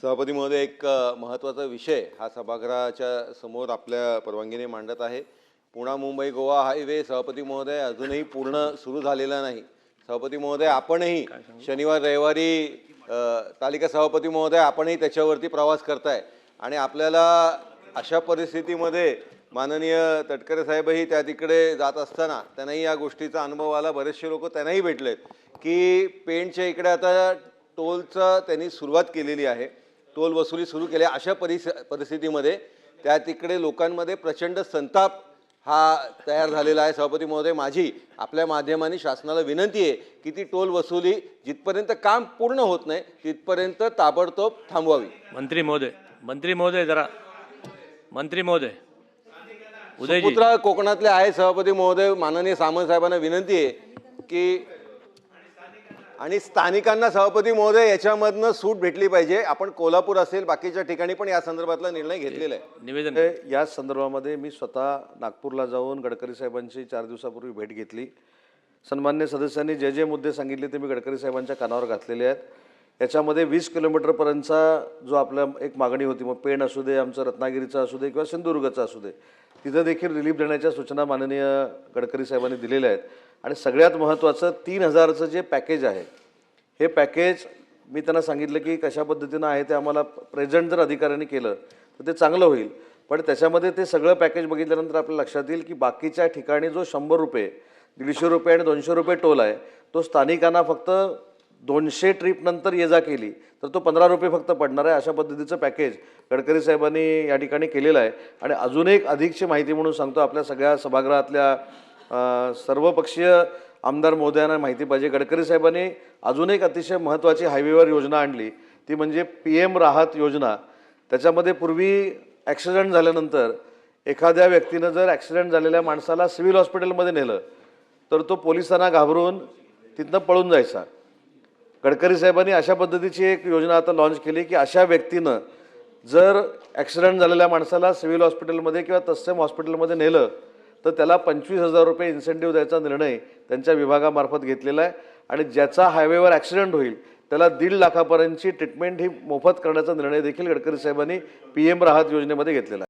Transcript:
सभापती महोदय, एक महत्त्वाचा विषय हा सभागृहाच्या समोर आपल्या परवानगीने मांडत आहे। पुणे मुंबई गोवा हायवे सभापती महोदय अजूनही पूर्ण सुरू झालेला नाही। सभापती महोदय, आपणही शनिवार रविवारी तालिका सभापती महोदय आपणही त्याच्यावरती प्रवास करताय आणि आपल्याला अशा परिस्थितीमध्ये माननीय तटकरे साहेबही त्या तिकडे जात असताना त्यांनाही या गोष्टीचा अनुभव आला। बरेचसे लोक त्यांनाही भेटलेत की पेणच्या इकडे आता टोलचं त्यांनी सुरुवात केलेली आहे, टोल वसुली सुरू केली। अशा परिस्थितीमध्ये त्या तिकडे लोकांमध्ये प्रचंड संताप हा तयार झालेला आहे। सभापती महोदय, माझी आपल्या माध्यमांनी शासनाला विनंती आहे की ती टोल वसुली जिथपर्यंत काम पूर्ण होत नाही तिथपर्यंत ताबडतोब थांबवावी। मंत्री महोदय जरा मंत्री महोदय उदयजी सुपुत्र कोकणातले आहे सभापती महोदय, माननीय सामंत साहेबांना विनंती आहे की आणि स्थानिकांना सभापती महोदय याच्यामधनं सूट भेटली पाहिजे। आपण कोल्हापूर असेल बाकीच्या ठिकाणी पण या संदर्भातला निर्णय घेतलेला आहे। निवेदन या संदर्भामध्ये मी स्वतः नागपूरला जाऊन गडकरी साहेबांची 4 दिवसापूर्वी भेट घेतली। सन्मान्य सदस्यांनी जे जे मुद्दे सांगितले ते मी गडकरी साहेबांच्या कानावर घातलेले आहेत। याच्यामध्ये 20 किलोमीटरपर्यंतचा जो आपला एक मागणी होती, मग पेण असू दे, आमचं रत्नागिरीचं असू दे किंवा सिंधुदुर्गचं असू दे, तिथं देखील रिलीफ देण्याच्या सूचना माननीय गडकरी साहेबांनी दिलेल्या आहेत। आणि सगळ्यात महत्त्वाचं 3000चं जे पॅकेज आहे, हे पॅकेज मी त्यांना सांगितलं की कशा पद्धतीनं आहे ते आम्हाला प्रेझेंट जर अधिकाऱ्यांनी केलं तर ते चांगलं होईल। पण त्याच्यामध्ये ते सगळं पॅकेज बघितल्यानंतर आपल्याला लक्षात येईल की बाकीच्या ठिकाणी जो 100 रुपये, 150 रुपये आणि 200 रुपये टोल आहे, तो स्थानिकांना फक्त 200 ट्रिप नंतर ये जा केली तर तो 15 रुपये फक्त पडणार आहे। अशा पद्धतीचं पॅकेज गडकरी साहेबांनी या ठिकाणी केलेलं आहे। आणि अजून एक अधिकची माहिती म्हणून सांगतो, आपल्या सगळ्या सभागृहातल्या सर्वपक्षीय आमदार महोदयांना माहिती पाहिजे, गडकरी साहेबांनी अजून एक अतिशय महत्त्वाची हायवेवर योजना आणली, ती म्हणजे PM राहत योजना। त्याच्यामध्ये पूर्वी ॲक्सिडेंट झाल्यानंतर एखाद्या व्यक्तीनं जर ॲक्सिडेंट झालेल्या माणसाला सिव्हिल हॉस्पिटलमध्ये नेलं तर तो पोलिसांना घाबरून तिथनं पळून जायचा। गडकरी साहेबांनी अशा पद्धतीची एक योजना आता लॉन्च केली की अशा व्यक्तीनं जर ॲक्सिडेंट झालेल्या माणसाला सिव्हिल हॉस्पिटलमध्ये किंवा तत्सम हॉस्पिटलमध्ये नेलं तर त्याला 25,000 रुपये इन्सेंटिव्ह द्यायचा निर्णय त्यांच्या विभागामार्फत घेतलेला आहे। आणि ज्याचा हायवेवर ॲक्सिडेंट होईल त्याला 1.5 लाखापर्यंतची ट्रीटमेंट ही मोफत करण्याचा निर्णय देखील गडकरी साहेबांनी PM राहत योजनेमध्ये घेतलेला आहे।